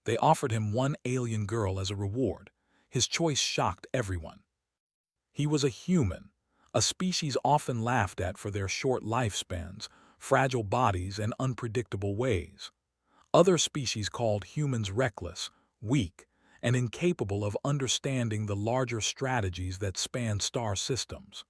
They offered him one alien girl as a reward. His choice shocked everyone. He was a human, a species often laughed at for their short lifespans, fragile bodies, and unpredictable ways. Other species called humans reckless, weak, and incapable of understanding the larger strategies that span star systems.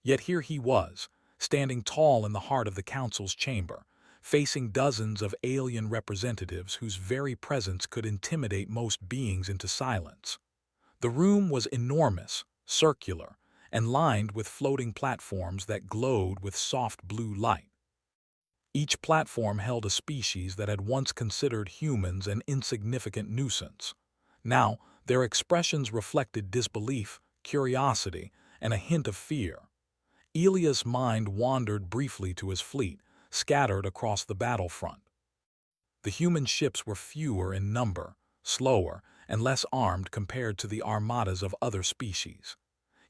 Yet here he was, standing tall in the heart of the council's chamber, facing dozens of alien representatives whose very presence could intimidate most beings into silence. The room was enormous, circular, and lined with floating platforms that glowed with soft blue light. Each platform held a species that had once considered humans an insignificant nuisance. Now, their expressions reflected disbelief, curiosity, and a hint of fear. Elia's mind wandered briefly to his fleet, scattered across the battlefront. The human ships were fewer in number, slower, and less armed compared to the armadas of other species.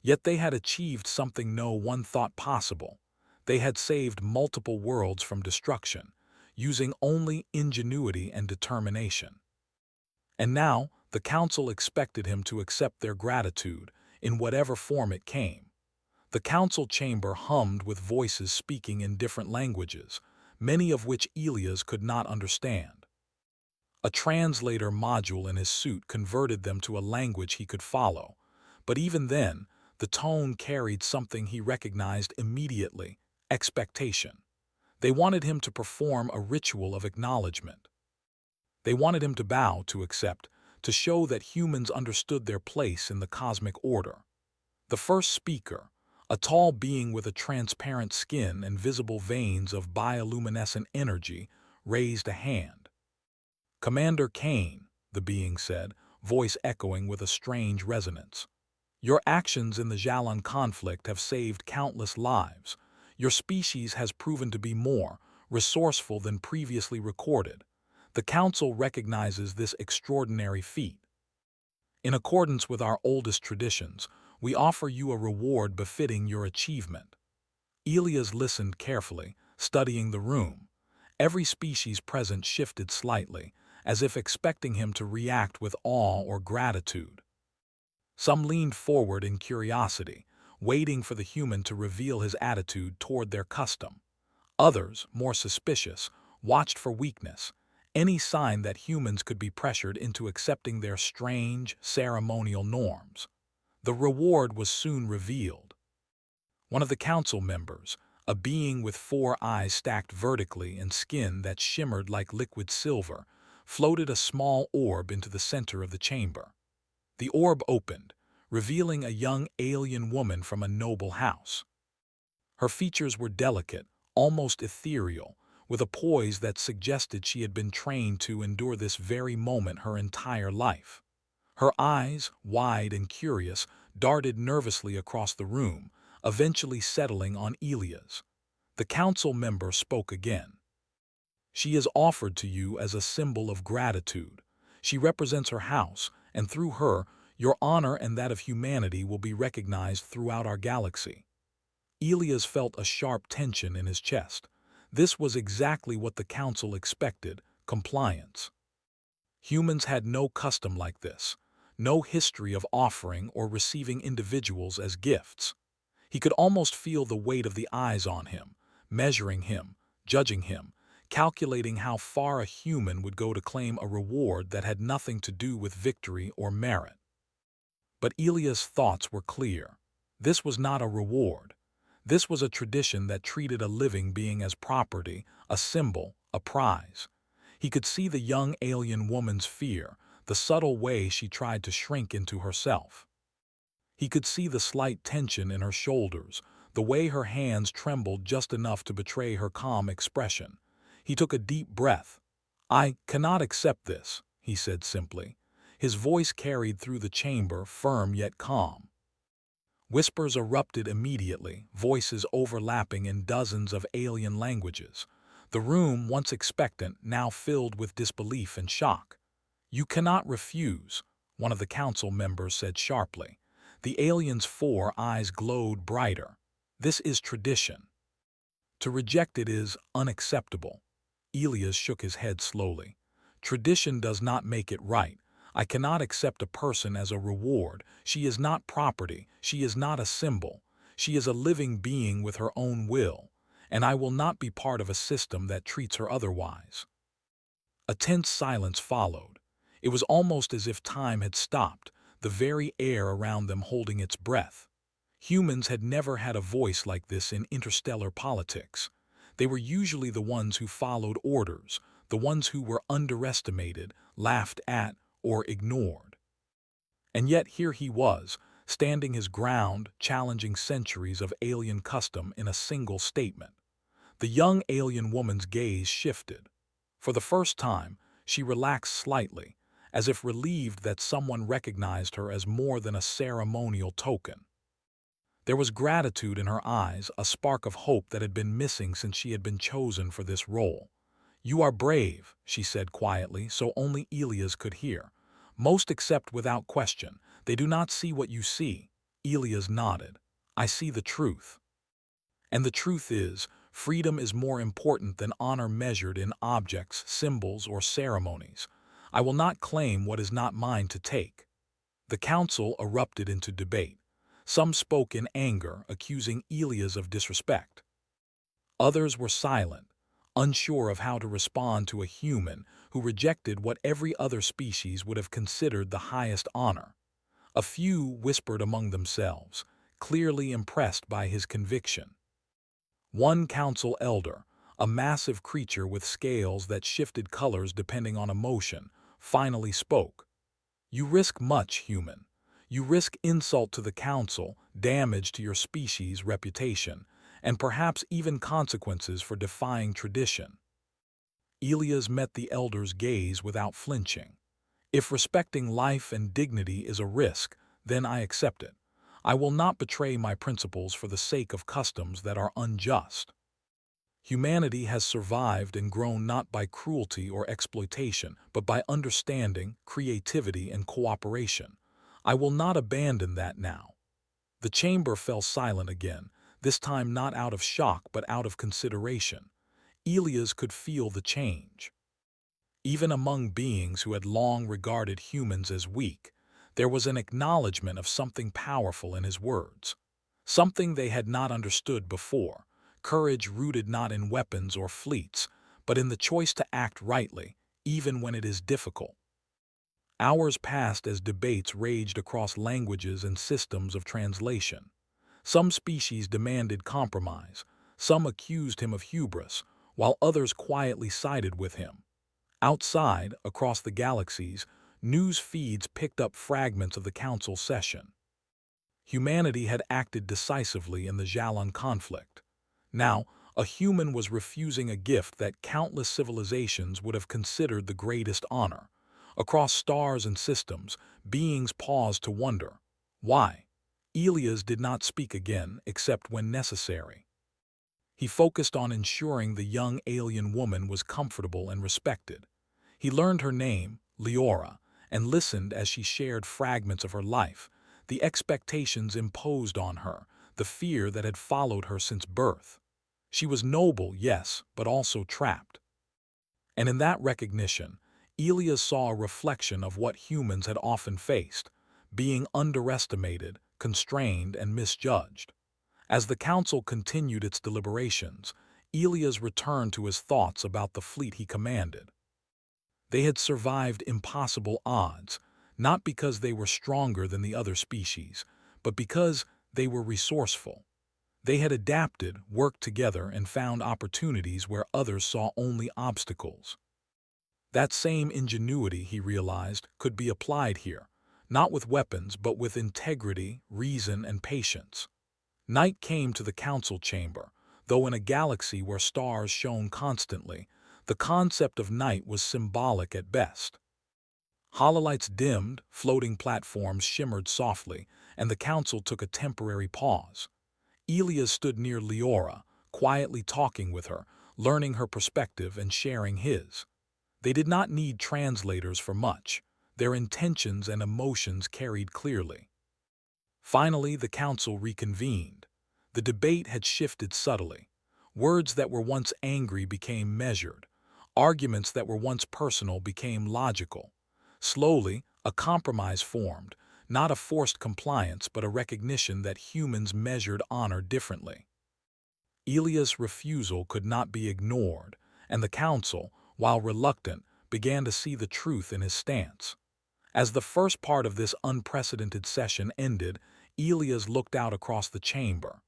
Yet they had achieved something no one thought possible. They had saved multiple worlds from destruction, using only ingenuity and determination. And now, the council expected him to accept their gratitude, in whatever form it came. The council chamber hummed with voices speaking in different languages, many of which Elias could not understand. A translator module in his suit converted them to a language he could follow, but even then, the tone carried something he recognized immediately: expectation. They wanted him to perform a ritual of acknowledgement. They wanted him to bow to accept, to show that humans understood their place in the cosmic order. The first speaker, a tall being with a transparent skin and visible veins of bioluminescent energy, raised a hand. "Commander Kane," the being said, voice echoing with a strange resonance. "Your actions in the Jalon conflict have saved countless lives. Your species has proven to be more resourceful than previously recorded. The Council recognizes this extraordinary feat. In accordance with our oldest traditions, we offer you a reward befitting your achievement." Elias listened carefully, studying the room. Every species present shifted slightly, as if expecting him to react with awe or gratitude. Some leaned forward in curiosity, waiting for the human to reveal his attitude toward their custom. Others, more suspicious, watched for weakness, any sign that humans could be pressured into accepting their strange, ceremonial norms. The reward was soon revealed. One of the council members, a being with 4 eyes stacked vertically and skin that shimmered like liquid silver, floated a small orb into the center of the chamber. The orb opened, revealing a young alien woman from a noble house. Her features were delicate, almost ethereal, with a poise that suggested she had been trained to endure this very moment her entire life. Her eyes, wide and curious, darted nervously across the room, eventually settling on Elias. The council member spoke again. "She is offered to you as a symbol of gratitude. She represents her house, and through her, your honor and that of humanity will be recognized throughout our galaxy." Elias felt a sharp tension in his chest. This was exactly what the council expected: compliance. Humans had no custom like this, no history of offering or receiving individuals as gifts. He could almost feel the weight of the eyes on him, measuring him, judging him, calculating how far a human would go to claim a reward that had nothing to do with victory or merit. But Elias' thoughts were clear. This was not a reward. This was a tradition that treated a living being as property, a symbol, a prize. He could see the young alien woman's fear, the subtle way she tried to shrink into herself. He could see the slight tension in her shoulders, the way her hands trembled just enough to betray her calm expression. He took a deep breath. "I cannot accept this," he said simply. His voice carried through the chamber, firm yet calm. Whispers erupted immediately, voices overlapping in dozens of alien languages. The room, once expectant, now filled with disbelief and shock. "You cannot refuse," one of the council members said sharply. The alien's 4 eyes glowed brighter. "This is tradition. To reject it is unacceptable." Elias shook his head slowly. Tradition does not make it right. I cannot accept a person as a reward. She is not property. She is not a symbol. She is a living being with her own will, and I will not be part of a system that treats her otherwise. A tense silence followed. It was almost as if time had stopped, the very air around them holding its breath. Humans had never had a voice like this in interstellar politics. They were usually the ones who followed orders, the ones who were underestimated, laughed at, or ignored. And yet here he was, standing his ground, challenging centuries of alien custom in a single statement. The young alien woman's gaze shifted. For the first time, she relaxed slightly, as if relieved that someone recognized her as more than a ceremonial token. There was gratitude in her eyes, a spark of hope that had been missing since she had been chosen for this role. "You are brave," she said quietly, so only Elias could hear. "Most accept without question. They do not see what you see." Elias nodded. "I see the truth. And the truth is, freedom is more important than honor measured in objects, symbols, or ceremonies. I will not claim what is not mine to take." The council erupted into debate. Some spoke in anger, accusing Elias of disrespect. Others were silent, unsure of how to respond to a human who rejected what every other species would have considered the highest honor. A few whispered among themselves, clearly impressed by his conviction. One council elder, a massive creature with scales that shifted colors depending on emotion, finally spoke. "You risk much, human. You risk insult to the council, damage to your species' reputation, and perhaps even consequences for defying tradition." Elias met the elder's gaze without flinching. "If respecting life and dignity is a risk, then I accept it. I will not betray my principles for the sake of customs that are unjust." Humanity has survived and grown not by cruelty or exploitation, but by understanding, creativity, and cooperation. I will not abandon that now. The chamber fell silent again, this time not out of shock but out of consideration. Elias could feel the change. Even among beings who had long regarded humans as weak, there was an acknowledgement of something powerful in his words. Something they had not understood before. Courage rooted not in weapons or fleets, but in the choice to act rightly, even when it is difficult. Hours passed as debates raged across languages and systems of translation. Some species demanded compromise, some accused him of hubris, while others quietly sided with him. Outside, across the galaxies, news feeds picked up fragments of the council session. Humanity had acted decisively in the Jalon conflict. Now, a human was refusing a gift that countless civilizations would have considered the greatest honor. Across stars and systems, beings paused to wonder. Why? Elias did not speak again, except when necessary. He focused on ensuring the young alien woman was comfortable and respected. He learned her name, Leora, and listened as she shared fragments of her life, the expectations imposed on her, the fear that had followed her since birth. She was noble, yes, but also trapped. And in that recognition, Elias saw a reflection of what humans had often faced, being underestimated, constrained, and misjudged. As the council continued its deliberations, Elias returned to his thoughts about the fleet he commanded. They had survived impossible odds, not because they were stronger than the other species, but because they were resourceful. They had adapted, worked together, and found opportunities where others saw only obstacles. That same ingenuity, he realized, could be applied here, not with weapons but with integrity, reason, and patience. Night came to the council chamber. Though in a galaxy where stars shone constantly, the concept of night was symbolic at best. Hololights dimmed, floating platforms shimmered softly, and the council took a temporary pause. Elias stood near Leora, quietly talking with her, learning her perspective and sharing his. They did not need translators for much. Their intentions and emotions carried clearly. Finally, the council reconvened. The debate had shifted subtly. Words that were once angry became measured. Arguments that were once personal became logical. Slowly, a compromise formed, not a forced compliance but a recognition that humans measured honor differently. Elia's refusal could not be ignored, and the council, while reluctant, began to see the truth in his stance. As the first part of this unprecedented session ended, Elias looked out across the chamber.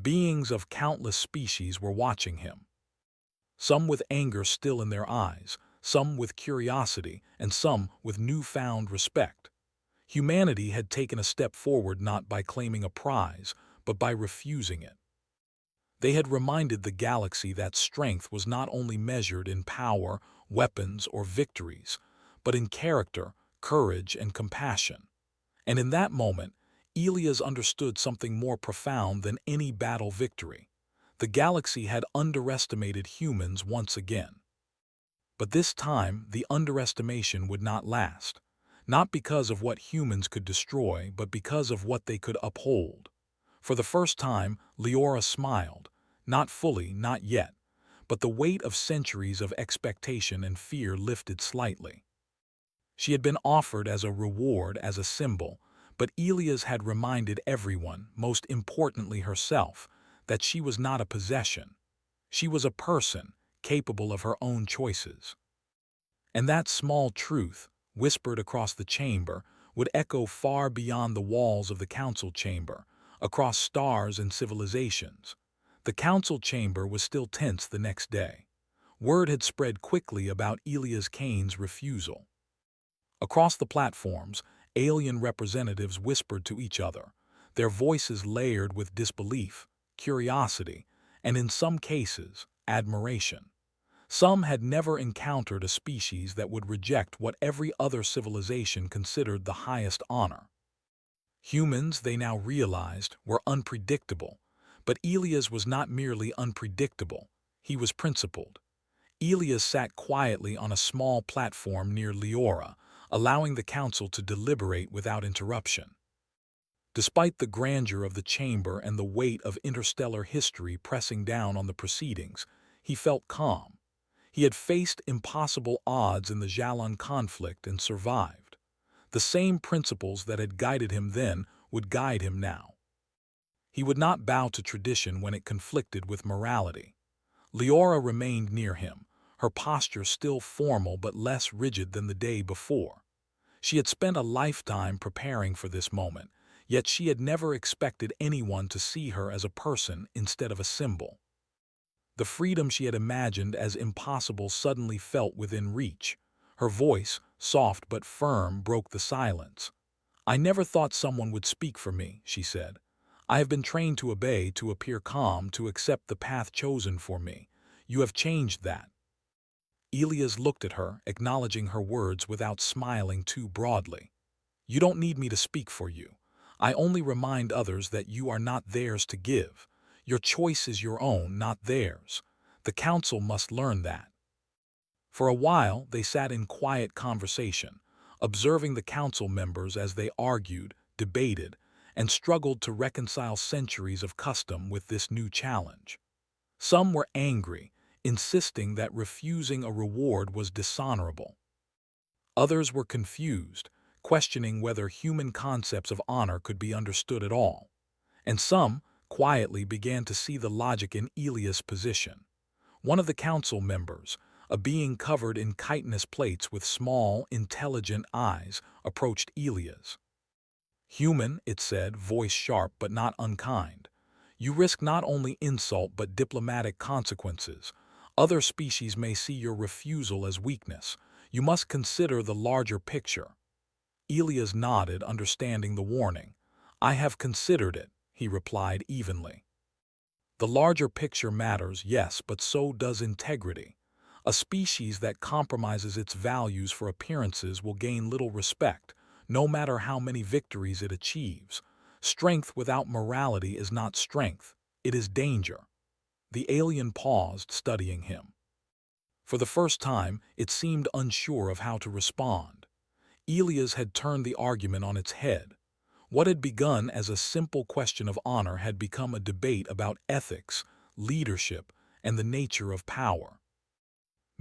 Beings of countless species were watching him. Some with anger still in their eyes, some with curiosity, and some with newfound respect. Humanity had taken a step forward not by claiming a prize, but by refusing it. They had reminded the galaxy that strength was not only measured in power, weapons, or victories, but in character, courage, and compassion. And in that moment, Elias understood something more profound than any battle victory. The galaxy had underestimated humans once again. But this time, the underestimation would not last. Not because of what humans could destroy, but because of what they could uphold. For the first time, Leora smiled. Not fully, not yet. But the weight of centuries of expectation and fear lifted slightly. She had been offered as a reward, as a symbol, but Elias had reminded everyone, most importantly herself, that she was not a possession. She was a person, capable of her own choices. And that small truth, whispered across the chamber, would echo far beyond the walls of the council chamber, across stars and civilizations. The council chamber was still tense the next day. Word had spread quickly about Elias Kane's refusal. Across the platforms, alien representatives whispered to each other, their voices layered with disbelief, curiosity, and in some cases, admiration. Some had never encountered a species that would reject what every other civilization considered the highest honor. Humans, they now realized, were unpredictable, but Elias was not merely unpredictable, he was principled. Elias sat quietly on a small platform near Leora, allowing the council to deliberate without interruption. Despite the grandeur of the chamber and the weight of interstellar history pressing down on the proceedings, he felt calm. He had faced impossible odds in the Jalon conflict and survived. The same principles that had guided him then would guide him now. He would not bow to tradition when it conflicted with morality. Leora remained near him, her posture still formal but less rigid than the day before. She had spent a lifetime preparing for this moment, yet she had never expected anyone to see her as a person instead of a symbol. The freedom she had imagined as impossible suddenly felt within reach. Her voice, soft but firm, broke the silence. "I never thought someone would speak for me," she said. "I have been trained to obey, to appear calm, to accept the path chosen for me. You have changed that." Elias looked at her, acknowledging her words without smiling too broadly. "You don't need me to speak for you. I only remind others that you are not theirs to give. Your choice is your own, not theirs. The council must learn that." For a while, they sat in quiet conversation, observing the council members as they argued, debated, and struggled to reconcile centuries of custom with this new challenge. Some were angry, insisting that refusing a reward was dishonorable. Others were confused, questioning whether human concepts of honor could be understood at all. And some, quietly, began to see the logic in Elias' position. One of the council members, a being covered in chitinous plates with small, intelligent eyes, approached Elias. "Human," it said, voice sharp but not unkind. "You risk not only insult but diplomatic consequences. Other species may see your refusal as weakness. You must consider the larger picture." Elias nodded, understanding the warning. "I have considered it," he replied evenly. "The larger picture matters, yes, but so does integrity. A species that compromises its values for appearances will gain little respect, no matter how many victories it achieves. Strength without morality is not strength, it is danger." The alien paused, studying him. For the first time, it seemed unsure of how to respond. Elias had turned the argument on its head. What had begun as a simple question of honor had become a debate about ethics, leadership, and the nature of power.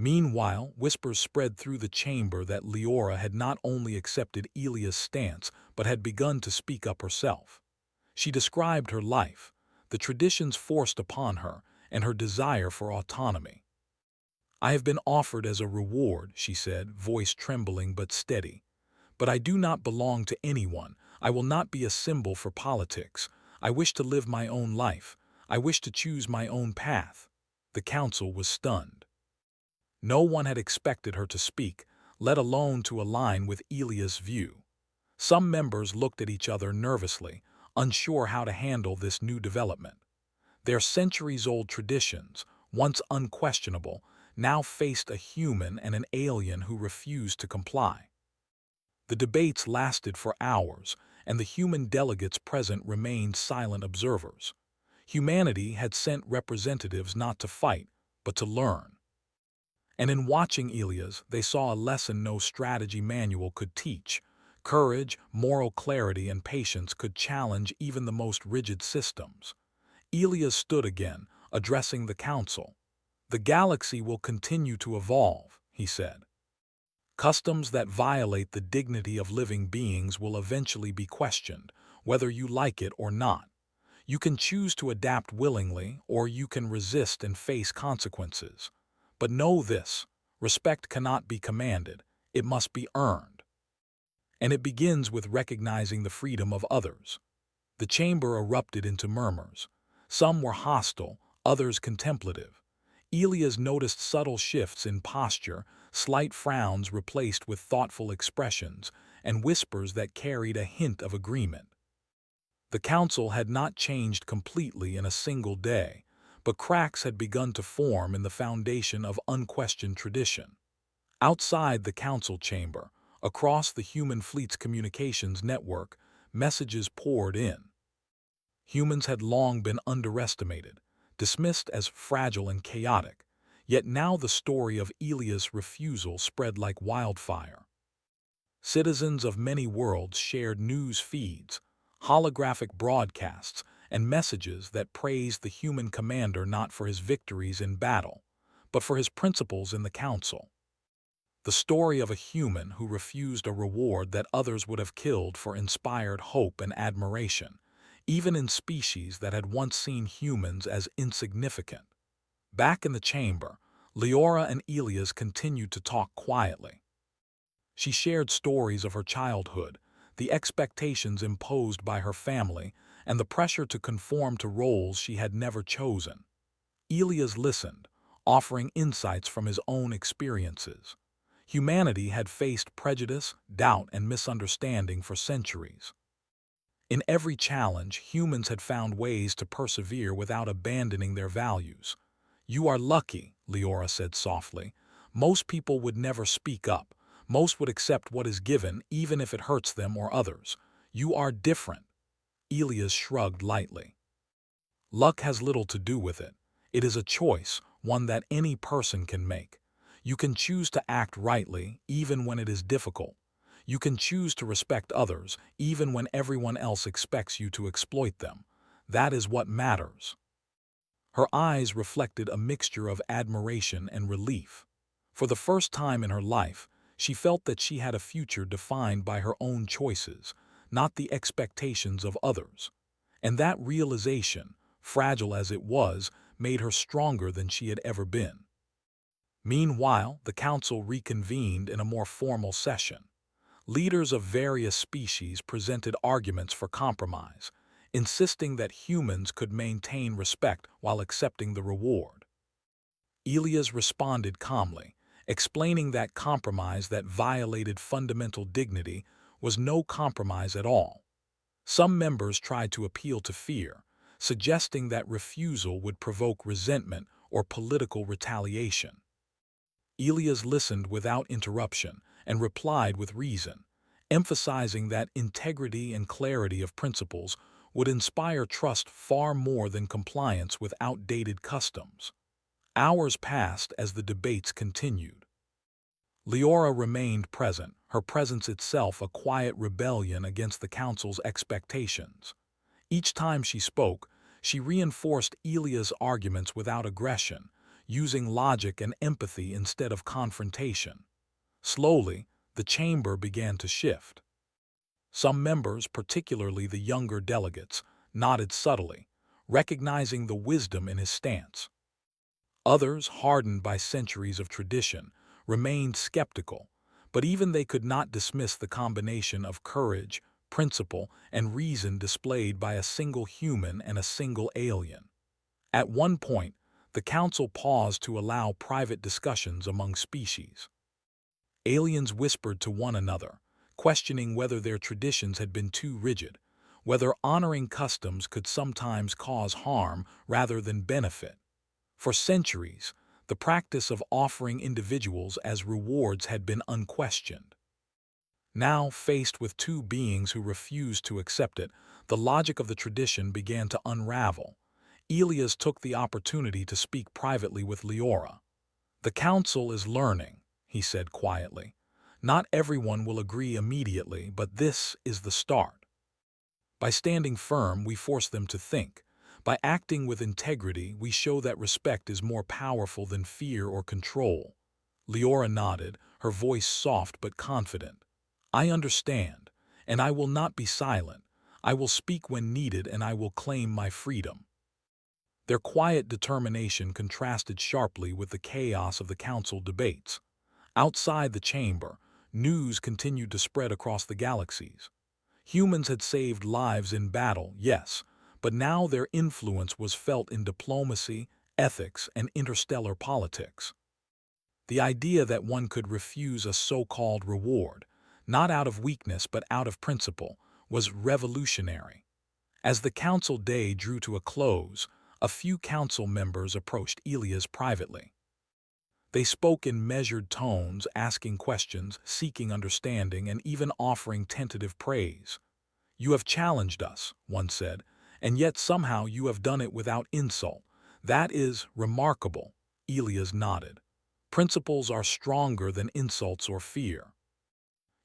Meanwhile, whispers spread through the chamber that Leora had not only accepted Elia's stance, but had begun to speak up herself. She described her life, the traditions forced upon her, and her desire for autonomy. "I have been offered as a reward," she said, voice trembling but steady. "But I do not belong to anyone. I will not be a symbol for politics. I wish to live my own life. I wish to choose my own path." The council was stunned. No one had expected her to speak, let alone to align with Elia's view. Some members looked at each other nervously, unsure how to handle this new development. Their centuries-old traditions, once unquestionable, now faced a human and an alien who refused to comply. The debates lasted for hours, and the human delegates present remained silent observers. Humanity had sent representatives not to fight, but to learn. And in watching Elias, they saw a lesson no strategy manual could teach. Courage, moral clarity, and patience could challenge even the most rigid systems. Elias stood again, addressing the council. "The galaxy will continue to evolve," he said. "Customs that violate the dignity of living beings will eventually be questioned, whether you like it or not. You can choose to adapt willingly, or you can resist and face consequences. But know this: respect cannot be commanded, it must be earned. And it begins with recognizing the freedom of others." The chamber erupted into murmurs. Some were hostile, others contemplative. Elias noticed subtle shifts in posture, slight frowns replaced with thoughtful expressions, and whispers that carried a hint of agreement. The council had not changed completely in a single day, but cracks had begun to form in the foundation of unquestioned tradition. Outside the council chamber, across the human fleet's communications network, messages poured in. Humans had long been underestimated, dismissed as fragile and chaotic, yet now the story of Elias' refusal spread like wildfire. Citizens of many worlds shared news feeds, holographic broadcasts, and messages that praised the human commander not for his victories in battle, but for his principles in the council. The story of a human who refused a reward that others would have killed for inspired hope and admiration, even in species that had once seen humans as insignificant. Back in the chamber, Leora and Elias continued to talk quietly. She shared stories of her childhood, the expectations imposed by her family, and the pressure to conform to roles she had never chosen. Elias listened, offering insights from his own experiences. Humanity had faced prejudice, doubt, and misunderstanding for centuries. In every challenge, humans had found ways to persevere without abandoning their values. "You are lucky," Leora said softly. "Most people would never speak up. Most would accept what is given, even if it hurts them or others. You are different." Elias shrugged lightly. "Luck has little to do with it. It is a choice, one that any person can make. You can choose to act rightly, even when it is difficult. You can choose to respect others, even when everyone else expects you to exploit them. That is what matters." Her eyes reflected a mixture of admiration and relief. For the first time in her life, she felt that she had a future defined by her own choices, not the expectations of others. And that realization, fragile as it was, made her stronger than she had ever been. Meanwhile, the council reconvened in a more formal session. Leaders of various species presented arguments for compromise, insisting that humans could maintain respect while accepting the reward. Elias responded calmly, explaining that compromise that violated fundamental dignity was no compromise at all. Some members tried to appeal to fear, suggesting that refusal would provoke resentment or political retaliation. Elias listened without interruption and replied with reason, emphasizing that integrity and clarity of principles would inspire trust far more than compliance with outdated customs. Hours passed as the debates continued. Leora remained present, her presence itself a quiet rebellion against the council's expectations. Each time she spoke, she reinforced Elia's arguments without aggression, using logic and empathy instead of confrontation. Slowly, the chamber began to shift. Some members, particularly the younger delegates, nodded subtly, recognizing the wisdom in his stance. Others, hardened by centuries of tradition, remained skeptical, but even they could not dismiss the combination of courage, principle, and reason displayed by a single human and a single alien. At one point, the council paused to allow private discussions among species. Aliens whispered to one another, questioning whether their traditions had been too rigid, whether honoring customs could sometimes cause harm rather than benefit. For centuries, the practice of offering individuals as rewards had been unquestioned. Now, faced with two beings who refused to accept it, the logic of the tradition began to unravel. Elias took the opportunity to speak privately with Leora. "The council is learning," he said quietly. "Not everyone will agree immediately, but this is the start. By standing firm, we force them to think. By acting with integrity, we show that respect is more powerful than fear or control." Leora nodded, her voice soft but confident. "I understand, and I will not be silent. I will speak when needed, and I will claim my freedom." Their quiet determination contrasted sharply with the chaos of the council debates. Outside the chamber, news continued to spread across the galaxies. Humans had saved lives in battle, yes, but now their influence was felt in diplomacy, ethics, and interstellar politics. The idea that one could refuse a so-called reward, not out of weakness but out of principle, was revolutionary. As the council day drew to a close, a few council members approached Elias privately. They spoke in measured tones, asking questions, seeking understanding, and even offering tentative praise. "You have challenged us," one said, "and yet somehow you have done it without insult. That is remarkable." Elias nodded. "Principles are stronger than insults or fear.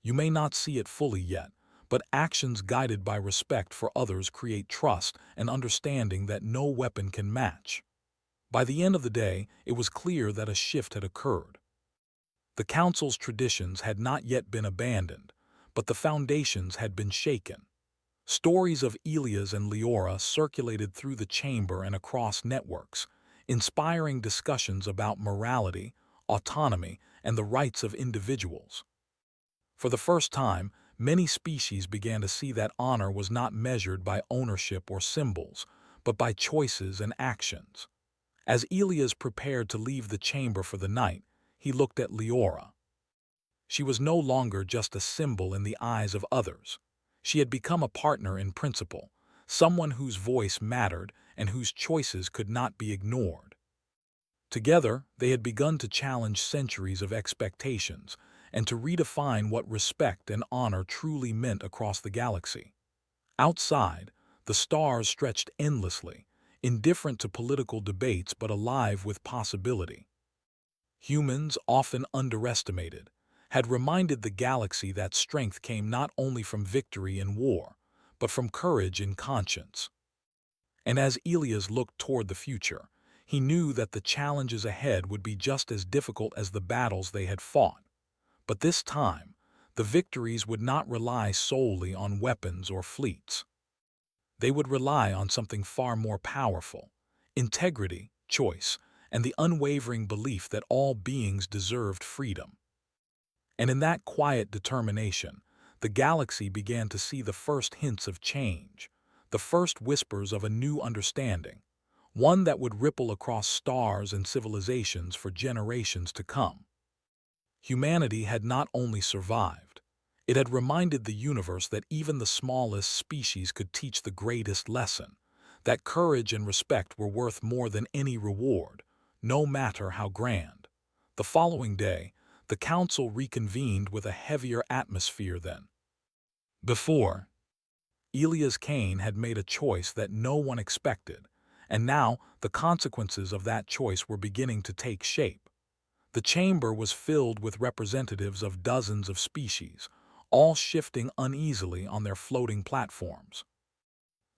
You may not see it fully yet, but actions guided by respect for others create trust and understanding that no weapon can match." By the end of the day, it was clear that a shift had occurred. The council's traditions had not yet been abandoned, but the foundations had been shaken. Stories of Elias and Leora circulated through the chamber and across networks, inspiring discussions about morality, autonomy, and the rights of individuals. For the first time, many species began to see that honor was not measured by ownership or symbols, but by choices and actions. As Elias prepared to leave the chamber for the night, he looked at Leora. She was no longer just a symbol in the eyes of others. She had become a partner in principle, someone whose voice mattered and whose choices could not be ignored. Together, they had begun to challenge centuries of expectations and to redefine what respect and honor truly meant across the galaxy. Outside, the stars stretched endlessly, indifferent to political debates but alive with possibility. Humans, often underestimated, had reminded the galaxy that strength came not only from victory in war, but from courage in conscience. And as Elias looked toward the future, he knew that the challenges ahead would be just as difficult as the battles they had fought. But this time, the victories would not rely solely on weapons or fleets. They would rely on something far more powerful: integrity, choice, and the unwavering belief that all beings deserved freedom. And in that quiet determination, the galaxy began to see the first hints of change, the first whispers of a new understanding, one that would ripple across stars and civilizations for generations to come. Humanity had not only survived, it had reminded the universe that even the smallest species could teach the greatest lesson, that courage and respect were worth more than any reward, no matter how grand. The following day, the council reconvened with a heavier atmosphere than before. Elias Kane had made a choice that no one expected, and now the consequences of that choice were beginning to take shape. The chamber was filled with representatives of dozens of species, all shifting uneasily on their floating platforms.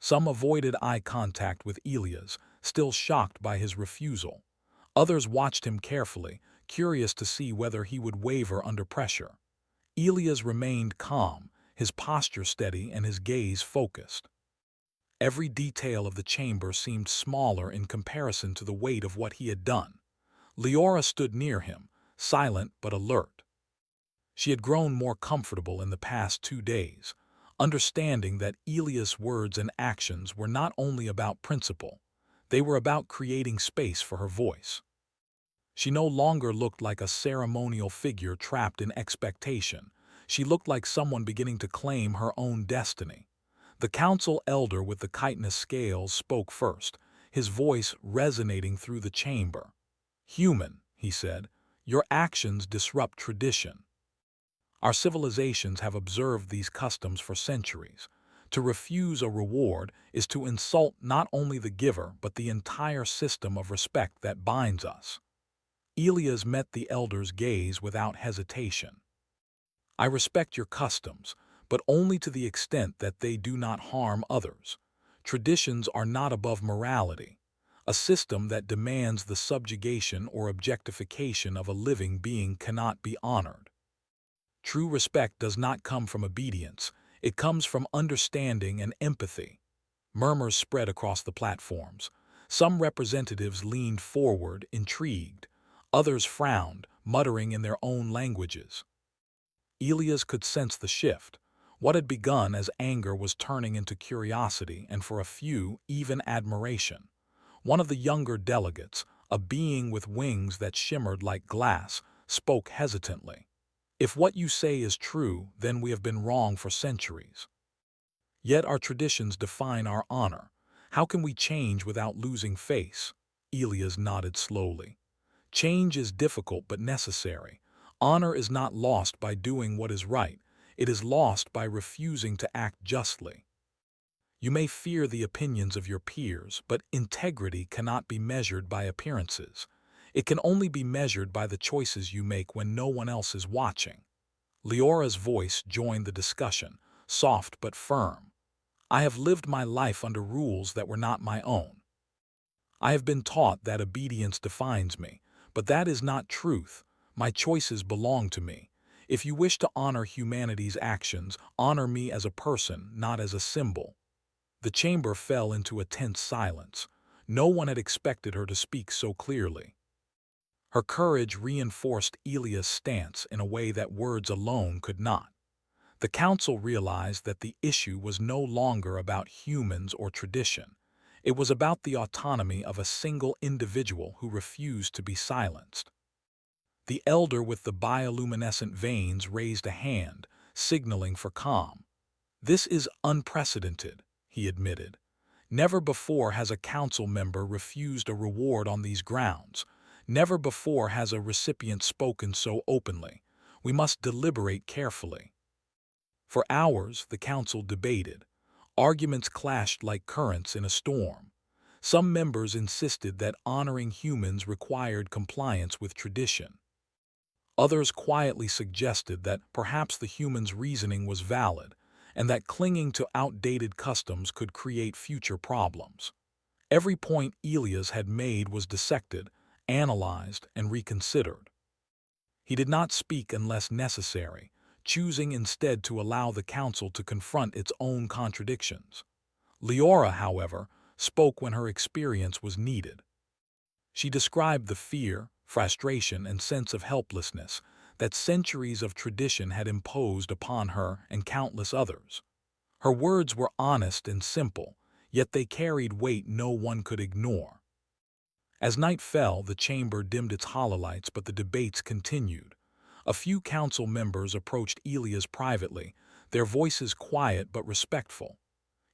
Some avoided eye contact with Elias, still shocked by his refusal. Others watched him carefully, curious to see whether he would waver under pressure. Elias remained calm, his posture steady and his gaze focused. Every detail of the chamber seemed smaller in comparison to the weight of what he had done. Leora stood near him, silent but alert. She had grown more comfortable in the past 2 days, understanding that Elias' words and actions were not only about principle, they were about creating space for her voice. She no longer looked like a ceremonial figure trapped in expectation. She looked like someone beginning to claim her own destiny. The council elder with the chitinous scales spoke first, his voice resonating through the chamber. "Human," he said, "your actions disrupt tradition. Our civilizations have observed these customs for centuries. To refuse a reward is to insult not only the giver but the entire system of respect that binds us." Elias met the elder's gaze without hesitation. "I respect your customs, but only to the extent that they do not harm others. Traditions are not above morality. A system that demands the subjugation or objectification of a living being cannot be honored. True respect does not come from obedience, it comes from understanding and empathy." Murmurs spread across the platforms. Some representatives leaned forward, intrigued. Others frowned, muttering in their own languages. Elias could sense the shift. What had begun as anger was turning into curiosity and, for a few, even admiration. One of the younger delegates, a being with wings that shimmered like glass, spoke hesitantly. "If what you say is true, then we have been wrong for centuries. Yet our traditions define our honor. How can we change without losing face?" Elias nodded slowly. "Change is difficult but necessary. Honor is not lost by doing what is right. It is lost by refusing to act justly. You may fear the opinions of your peers, but integrity cannot be measured by appearances. It can only be measured by the choices you make when no one else is watching." Leora's voice joined the discussion, soft but firm. "I have lived my life under rules that were not my own. I have been taught that obedience defines me, but that is not truth. My choices belong to me. If you wish to honor humanity's actions, honor me as a person, not as a symbol." The chamber fell into a tense silence. No one had expected her to speak so clearly. Her courage reinforced Elias' stance in a way that words alone could not. The council realized that the issue was no longer about humans or tradition. It was about the autonomy of a single individual who refused to be silenced. The elder with the bioluminescent veins raised a hand, signaling for calm. "This is unprecedented," he admitted. "Never before has a council member refused a reward on these grounds. Never before has a recipient spoken so openly. We must deliberate carefully." For hours, the council debated. Arguments clashed like currents in a storm. Some members insisted that honoring humans required compliance with tradition. Others quietly suggested that perhaps the human's reasoning was valid, and that clinging to outdated customs could create future problems. Every point Elias had made was dissected, analyzed, and reconsidered. He did not speak unless necessary, choosing instead to allow the council to confront its own contradictions. Leora, however, spoke when her experience was needed. She described the fear, frustration, and sense of helplessness that centuries of tradition had imposed upon her and countless others. Her words were honest and simple, yet they carried weight no one could ignore. As night fell, the chamber dimmed its hololights, but the debates continued. A few council members approached Elias privately, their voices quiet but respectful.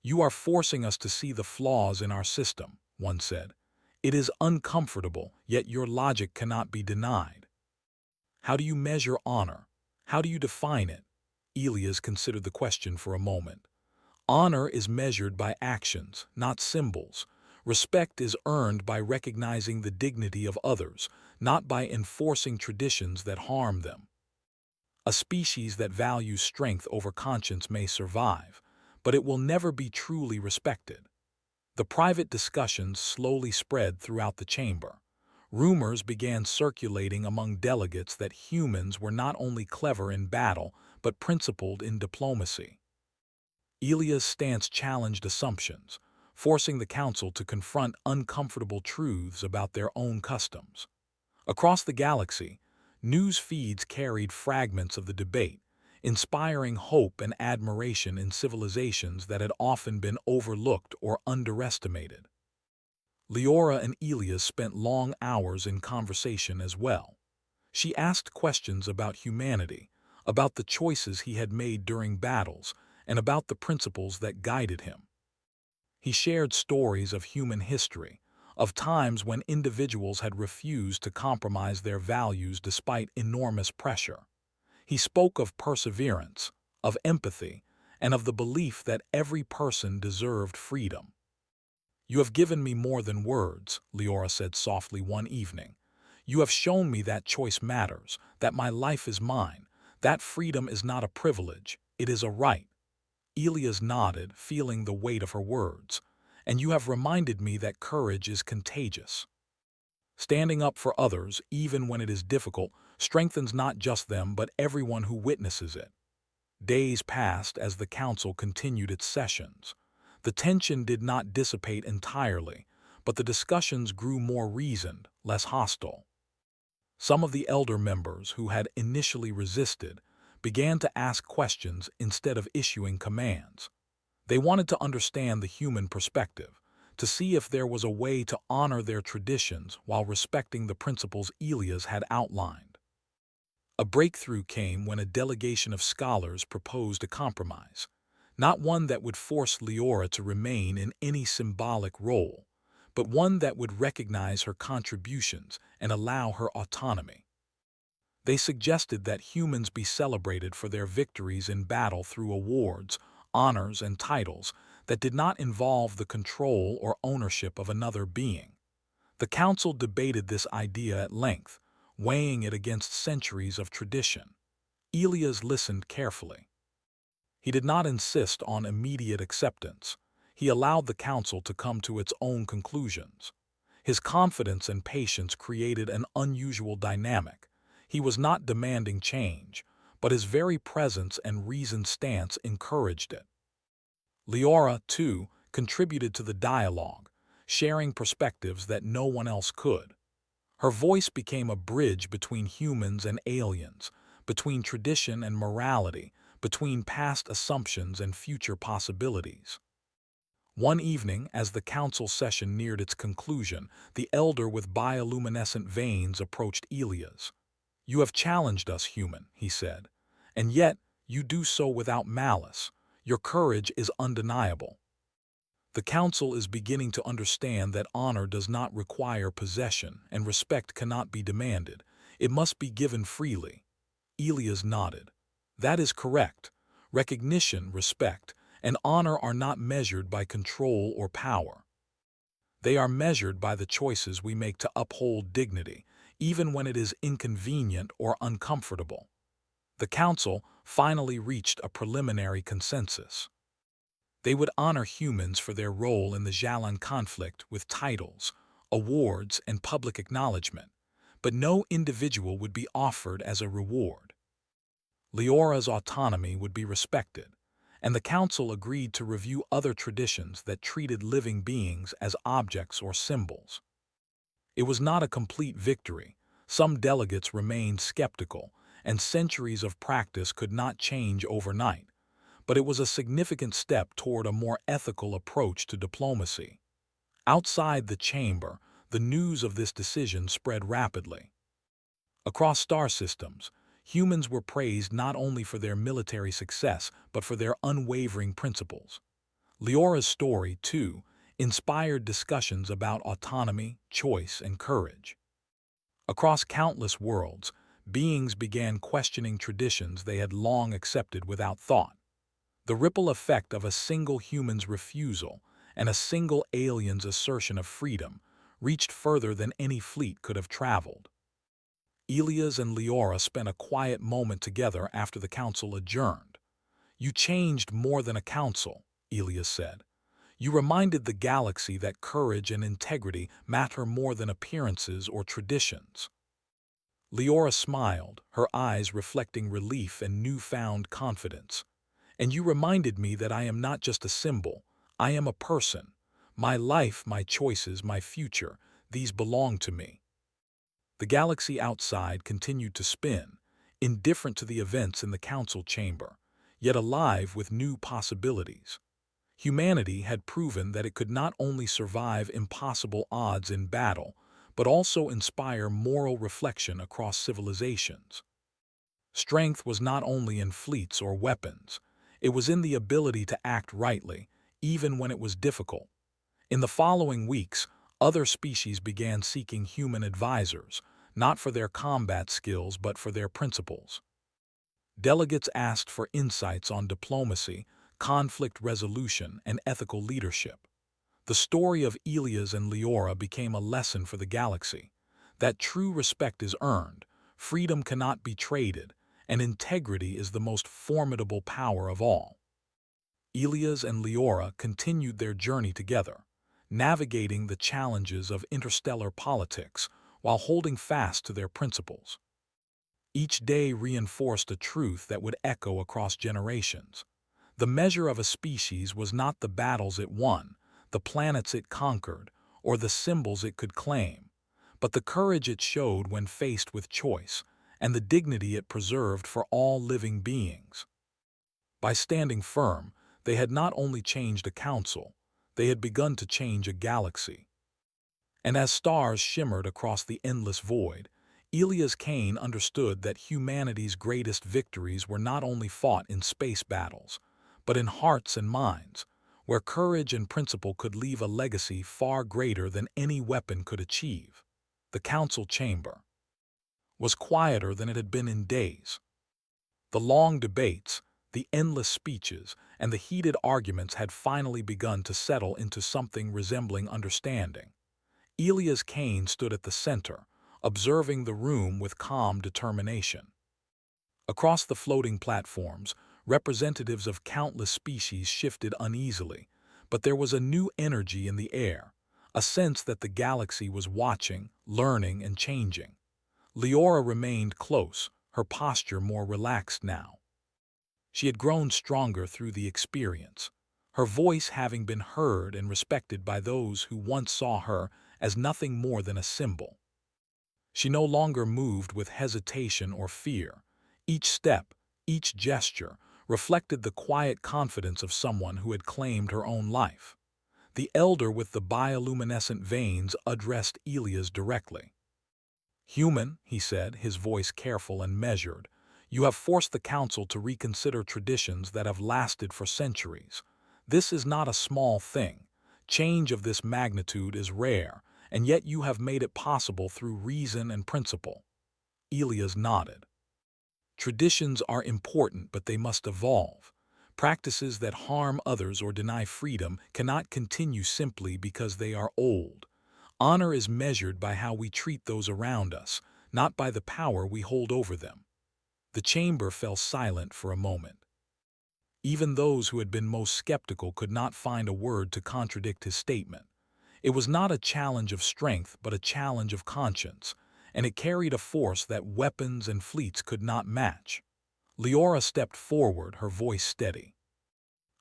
"You are forcing us to see the flaws in our system," one said. "It is uncomfortable, yet your logic cannot be denied. How do you measure honor? How do you define it?" Elias considered the question for a moment. "Honor is measured by actions, not symbols. Respect is earned by recognizing the dignity of others, not by enforcing traditions that harm them. A species that values strength over conscience may survive, but it will never be truly respected." The private discussions slowly spread throughout the chamber. Rumors began circulating among delegates that humans were not only clever in battle, but principled in diplomacy. Elia's stance challenged assumptions, forcing the council to confront uncomfortable truths about their own customs. Across the galaxy, news feeds carried fragments of the debate, inspiring hope and admiration in civilizations that had often been overlooked or underestimated. Leora and Elias spent long hours in conversation as well. She asked questions about humanity, about the choices he had made during battles, and about the principles that guided him. He shared stories of human history, of times when individuals had refused to compromise their values despite enormous pressure. He spoke of perseverance, of empathy, and of the belief that every person deserved freedom. "You have given me more than words," Leora said softly one evening. "You have shown me that choice matters, that my life is mine, that freedom is not a privilege, it is a right." Elias nodded, feeling the weight of her words. "And you have reminded me that courage is contagious. Standing up for others, even when it is difficult, strengthens not just them but everyone who witnesses it." Days passed as the council continued its sessions. The tension did not dissipate entirely, but the discussions grew more reasoned, less hostile. Some of the elder members, who had initially resisted, began to ask questions instead of issuing commands. They wanted to understand the human perspective, to see if there was a way to honor their traditions while respecting the principles Elias had outlined. A breakthrough came when a delegation of scholars proposed a compromise, not one that would force Leora to remain in any symbolic role, but one that would recognize her contributions and allow her autonomy. They suggested that humans be celebrated for their victories in battle through awards, honors, and titles that did not involve the control or ownership of another being. The council debated this idea at length, weighing it against centuries of tradition. Elias listened carefully. He did not insist on immediate acceptance. He allowed the council to come to its own conclusions. His confidence and patience created an unusual dynamic. He was not demanding change, but his very presence and reasoned stance encouraged it. Leora, too, contributed to the dialogue, sharing perspectives that no one else could. Her voice became a bridge between humans and aliens, between tradition and morality, between past assumptions and future possibilities. One evening, as the council session neared its conclusion, the elder with bioluminescent veins approached Elias. "You have challenged us, human," he said, "and yet you do so without malice. Your courage is undeniable. The council is beginning to understand that honor does not require possession and respect cannot be demanded. It must be given freely." Elias nodded. "That is correct. Recognition, respect, and honor are not measured by control or power. They are measured by the choices we make to uphold dignity, even when it is inconvenient or uncomfortable." The council finally reached a preliminary consensus. They would honor humans for their role in the Jalan conflict with titles, awards, and public acknowledgement, but no individual would be offered as a reward. Leora's autonomy would be respected, and the council agreed to review other traditions that treated living beings as objects or symbols. It was not a complete victory. Some delegates remained skeptical, and centuries of practice could not change overnight, but it was a significant step toward a more ethical approach to diplomacy. Outside the chamber, the news of this decision spread rapidly. Across star systems, humans were praised not only for their military success but for their unwavering principles. Leora's story, too, inspired discussions about autonomy, choice, and courage. Across countless worlds, beings began questioning traditions they had long accepted without thought. The ripple effect of a single human's refusal and a single alien's assertion of freedom reached further than any fleet could have traveled. Elias and Leora spent a quiet moment together after the council adjourned. "You changed more than a council," Elias said. You reminded the galaxy that courage and integrity matter more than appearances or traditions. Leora smiled, her eyes reflecting relief and newfound confidence. And you reminded me that I am not just a symbol, I am a person. My life, my choices, my future, these belong to me. The galaxy outside continued to spin, indifferent to the events in the council chamber, yet alive with new possibilities. Humanity had proven that it could not only survive impossible odds in battle, but also inspire moral reflection across civilizations. Strength was not only in fleets or weapons, it was in the ability to act rightly, even when it was difficult. In the following weeks, other species began seeking human advisors, not for their combat skills but for their principles. Delegates asked for insights on diplomacy, conflict resolution, and ethical leadership. The story of Elias and Leora became a lesson for the galaxy, that true respect is earned, freedom cannot be traded, and integrity is the most formidable power of all. Elias and Leora continued their journey together, navigating the challenges of interstellar politics while holding fast to their principles. Each day reinforced a truth that would echo across generations. The measure of a species was not the battles it won, the planets it conquered, or the symbols it could claim, but the courage it showed when faced with choice, and the dignity it preserved for all living beings. By standing firm, they had not only changed a council, they had begun to change a galaxy. And as stars shimmered across the endless void, Elias Kane understood that humanity's greatest victories were not only fought in space battles, but in hearts and minds, where courage and principle could leave a legacy far greater than any weapon could achieve. The council chamber was quieter than it had been in days. The long debates, the endless speeches, and the heated arguments had finally begun to settle into something resembling understanding. Elias Kane stood at the center, observing the room with calm determination. Across the floating platforms, representatives of countless species shifted uneasily, but there was a new energy in the air, a sense that the galaxy was watching, learning, and changing. Leora remained close, her posture more relaxed now. She had grown stronger through the experience, her voice having been heard and respected by those who once saw her as nothing more than a symbol. She no longer moved with hesitation or fear. Each step, each gesture, reflected the quiet confidence of someone who had claimed her own life. The elder with the bioluminescent veins addressed Elias directly. "Human," he said, his voice careful and measured, "you have forced the council to reconsider traditions that have lasted for centuries. This is not a small thing. Change of this magnitude is rare, and yet you have made it possible through reason and principle." Elias nodded. "Traditions are important, but they must evolve. Practices that harm others or deny freedom cannot continue simply because they are old. Honor is measured by how we treat those around us, not by the power we hold over them." The chamber fell silent for a moment. Even those who had been most skeptical could not find a word to contradict his statement. It was not a challenge of strength, but a challenge of conscience, and it carried a force that weapons and fleets could not match. Leora stepped forward, her voice steady.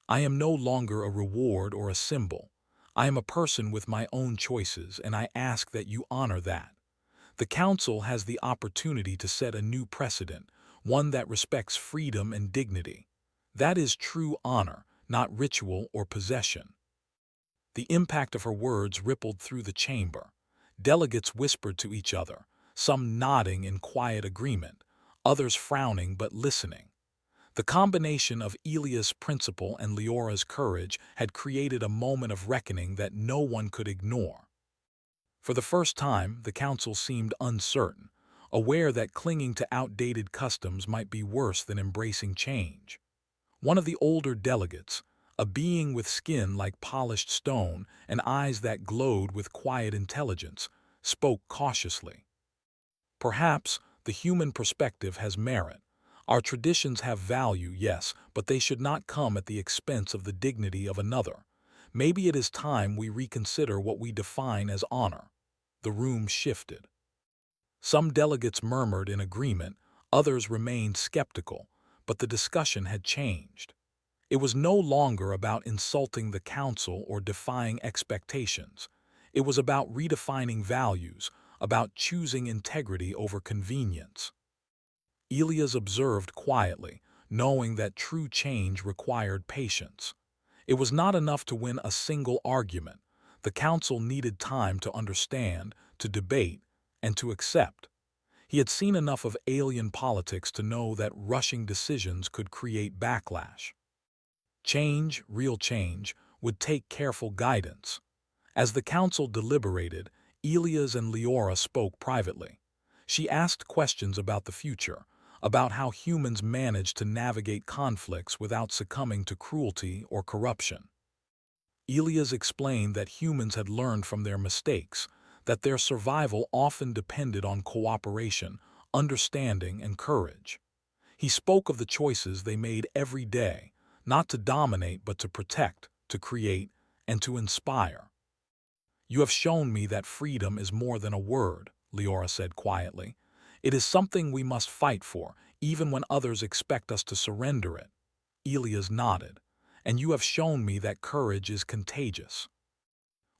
"I am no longer a reward or a symbol. I am a person with my own choices, and I ask that you honor that. The Council has the opportunity to set a new precedent, one that respects freedom and dignity. That is true honor, not ritual or possession." The impact of her words rippled through the chamber. Delegates whispered to each other, some nodding in quiet agreement, others frowning but listening. The combination of Elias' principle and Leora's courage had created a moment of reckoning that no one could ignore. For the first time, the council seemed uncertain, aware that clinging to outdated customs might be worse than embracing change. One of the older delegates, a being with skin like polished stone and eyes that glowed with quiet intelligence, spoke cautiously. "Perhaps the human perspective has merit. Our traditions have value, yes, but they should not come at the expense of the dignity of another. Maybe it is time we reconsider what we define as honor. The room shifted. Some delegates murmured in agreement, others remained skeptical, but the discussion had changed. It was no longer about insulting the council or defying expectations. It was about redefining values, about choosing integrity over convenience. Elias observed quietly, knowing that true change required patience. It was not enough to win a single argument. The council needed time to understand, to debate, and to accept. He had seen enough of alien politics to know that rushing decisions could create backlash. Change, real change, would take careful guidance. As the council deliberated, Elias and Leora spoke privately. She asked questions about the future, about how humans manage to navigate conflicts without succumbing to cruelty or corruption. Elias explained that humans had learned from their mistakes, that their survival often depended on cooperation, understanding, and courage. He spoke of the choices they made every day, not to dominate but to protect, to create, and to inspire. "You have shown me that freedom is more than a word," Leora said quietly. "It is something we must fight for, even when others expect us to surrender it." Elias nodded. "And you have shown me that courage is contagious.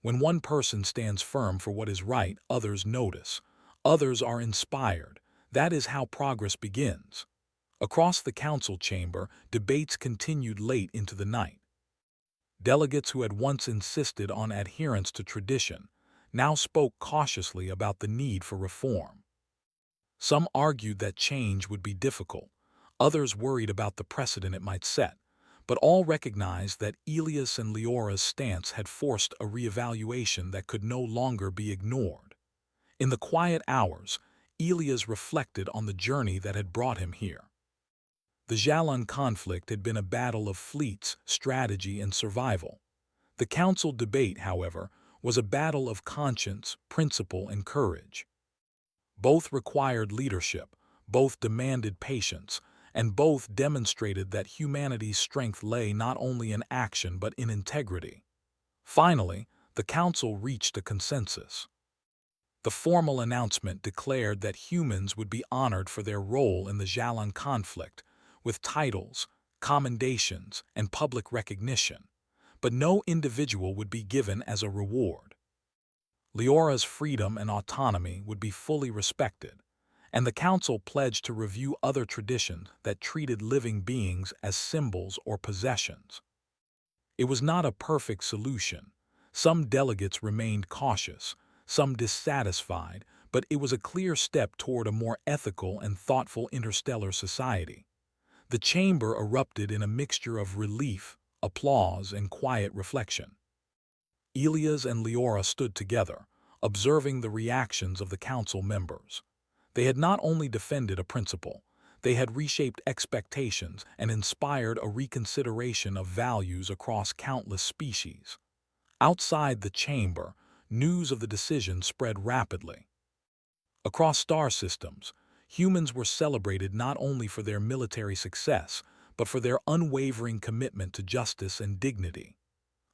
When one person stands firm for what is right, others notice. Others are inspired. That is how progress begins." Across the council chamber, debates continued late into the night. Delegates who had once insisted on adherence to tradition now spoke cautiously about the need for reform. Some argued that change would be difficult, others worried about the precedent it might set, but all recognized that Elias and Leora's stance had forced a reevaluation that could no longer be ignored. In the quiet hours, Elias reflected on the journey that had brought him here. The Jalon conflict had been a battle of fleets, strategy, and survival. The council debate, however, was a battle of conscience, principle, and courage. Both required leadership, both demanded patience, and both demonstrated that humanity's strength lay not only in action but in integrity. Finally, the council reached a consensus. The formal announcement declared that humans would be honored for their role in the Jalon conflict, with titles, commendations, and public recognition, but no individual would be given as a reward. Leora's freedom and autonomy would be fully respected, and the council pledged to review other traditions that treated living beings as symbols or possessions. It was not a perfect solution. Some delegates remained cautious, some dissatisfied, but it was a clear step toward a more ethical and thoughtful interstellar society. The chamber erupted in a mixture of relief, applause, and quiet reflection. Elias and Leora stood together, observing the reactions of the council members. They had not only defended a principle, they had reshaped expectations and inspired a reconsideration of values across countless species. Outside the chamber, news of the decision spread rapidly. Across star systems, humans were celebrated not only for their military success, but for their unwavering commitment to justice and dignity.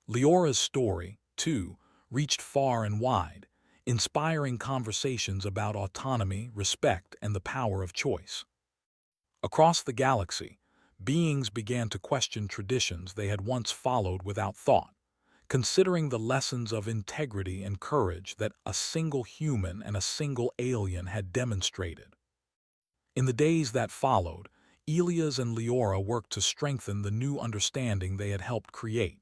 Leora's story, too, reached far and wide, inspiring conversations about autonomy, respect, and the power of choice. Across the galaxy, beings began to question traditions they had once followed without thought, considering the lessons of integrity and courage that a single human and a single alien had demonstrated. In the days that followed, Elias and Leora worked to strengthen the new understanding they had helped create.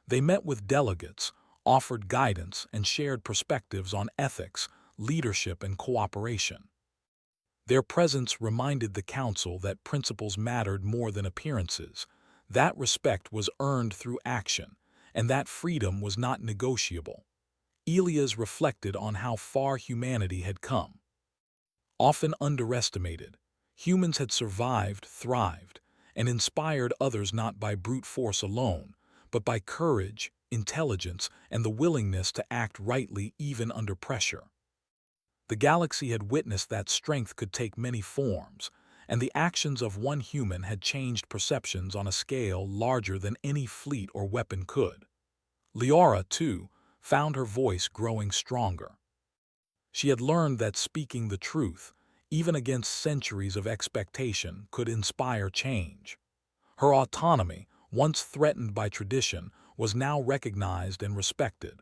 They met with delegates, offered guidance, and shared perspectives on ethics, leadership, and cooperation. Their presence reminded the council that principles mattered more than appearances, that respect was earned through action, and that freedom was not negotiable. Elias reflected on how far humanity had come. Often underestimated, humans had survived, thrived, and inspired others not by brute force alone, but by courage, intelligence, and the willingness to act rightly even under pressure. The galaxy had witnessed that strength could take many forms, and the actions of one human had changed perceptions on a scale larger than any fleet or weapon could. Leora, too, found her voice growing stronger. She had learned that speaking the truth, even against centuries of expectation, could inspire change. Her autonomy, once threatened by tradition, was now recognized and respected.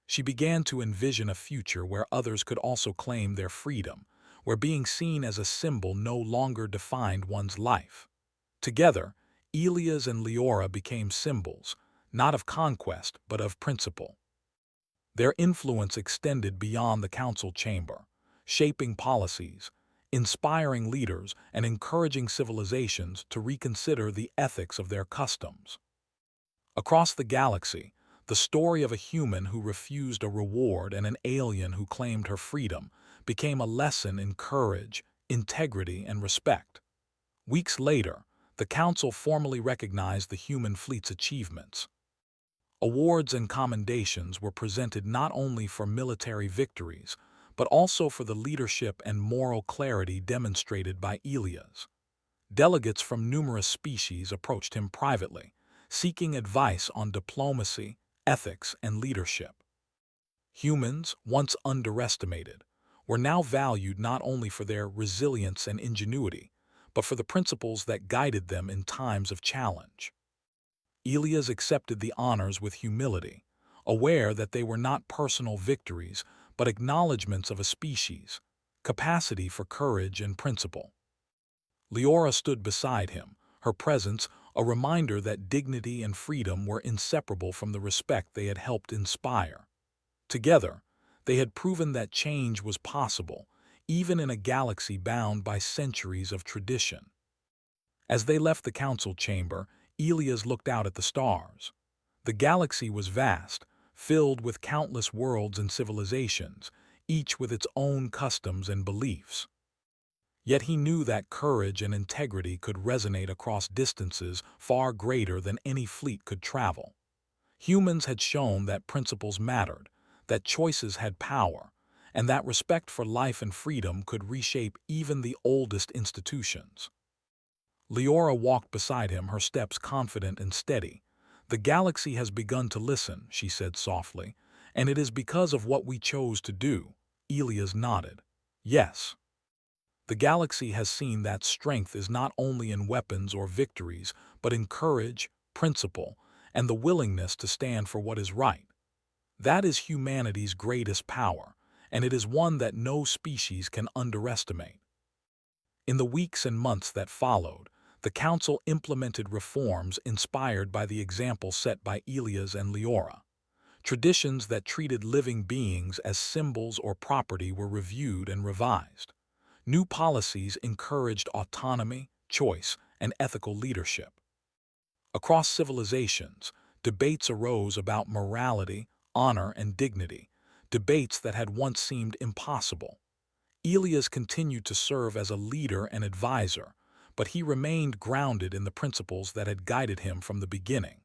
She began to envision a future where others could also claim their freedom, where being seen as a symbol no longer defined one's life. Together, Elias and Leora became symbols, not of conquest but of principle. Their influence extended beyond the council chamber, shaping policies, inspiring leaders, and encouraging civilizations to reconsider the ethics of their customs. Across the galaxy, the story of a human who refused a reward and an alien who claimed her freedom became a lesson in courage, integrity, and respect. Weeks later, the Council formally recognized the human fleet's achievements. Awards and commendations were presented not only for military victories, but also for the leadership and moral clarity demonstrated by Elias. Delegates from numerous species approached him privately, seeking advice on diplomacy, ethics, and leadership. Humans, once underestimated, were now valued not only for their resilience and ingenuity, but for the principles that guided them in times of challenge. Elias accepted the honors with humility, aware that they were not personal victories, but acknowledgments of a species, capacity for courage and principle. Leora stood beside him, her presence a reminder that dignity and freedom were inseparable from the respect they had helped inspire. Together, they had proven that change was possible, even in a galaxy bound by centuries of tradition. As they left the council chamber, Elias looked out at the stars. The galaxy was vast, filled with countless worlds and civilizations, each with its own customs and beliefs. Yet he knew that courage and integrity could resonate across distances far greater than any fleet could travel. Humans had shown that principles mattered, that choices had power, and that respect for life and freedom could reshape even the oldest institutions. Leora walked beside him, her steps confident and steady. "The galaxy has begun to listen," she said softly, "and it is because of what we chose to do." Elias nodded. "Yes. The galaxy has seen that strength is not only in weapons or victories, but in courage, principle, and the willingness to stand for what is right. That is humanity's greatest power, and it is one that no species can underestimate." In the weeks and months that followed, the Council implemented reforms inspired by the example set by Elias and Leora. Traditions that treated living beings as symbols or property were reviewed and revised. New policies encouraged autonomy, choice, and ethical leadership. Across civilizations, debates arose about morality, honor, and dignity, debates that had once seemed impossible. Elias continued to serve as a leader and advisor, but he remained grounded in the principles that had guided him from the beginning.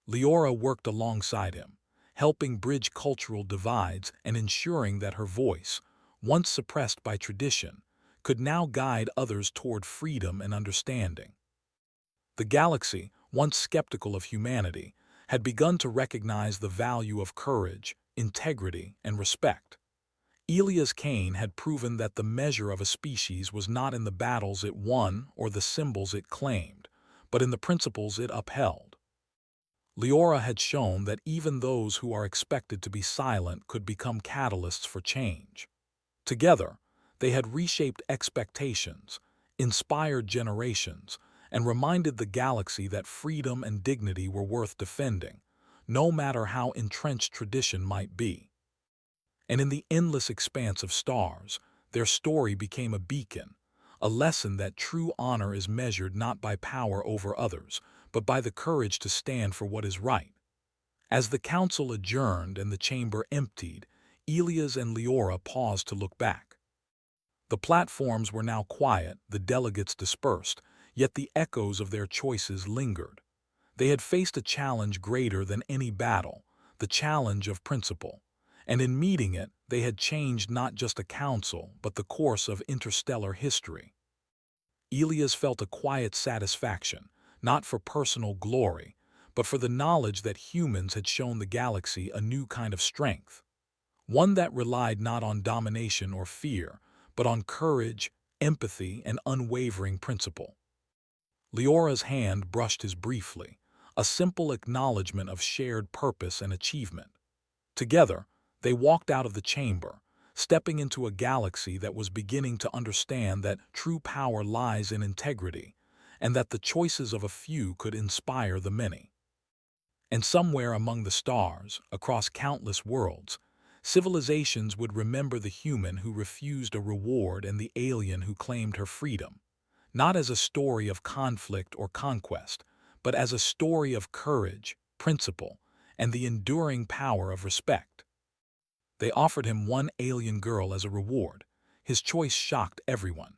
Leora worked alongside him, helping bridge cultural divides and ensuring that her voice, once suppressed by tradition, could now guide others toward freedom and understanding. The galaxy, once skeptical of humanity, had begun to recognize the value of courage, integrity, and respect. Elias Kane had proven that the measure of a species was not in the battles it won or the symbols it claimed, but in the principles it upheld. Leora had shown that even those who are expected to be silent could become catalysts for change. Together, they had reshaped expectations, inspired generations, and reminded the galaxy that freedom and dignity were worth defending, no matter how entrenched tradition might be. And in the endless expanse of stars, their story became a beacon, a lesson that true honor is measured not by power over others, but by the courage to stand for what is right. As the council adjourned and the chamber emptied, Elias and Leora paused to look back. The platforms were now quiet, the delegates dispersed, yet the echoes of their choices lingered. They had faced a challenge greater than any battle, the challenge of principle, and in meeting it, they had changed not just a council, but the course of interstellar history. Elias felt a quiet satisfaction, not for personal glory, but for the knowledge that humans had shown the galaxy a new kind of strength, one that relied not on domination or fear, but on courage, empathy, and unwavering principle. Leora's hand brushed his briefly, a simple acknowledgement of shared purpose and achievement. Together, they walked out of the chamber, stepping into a galaxy that was beginning to understand that true power lies in integrity, and that the choices of a few could inspire the many. And somewhere among the stars, across countless worlds, civilizations would remember the human who refused a reward and the alien who claimed her freedom, not as a story of conflict or conquest, but as a story of courage, principle, and the enduring power of respect. They offered him one alien girl as a reward. His choice shocked everyone.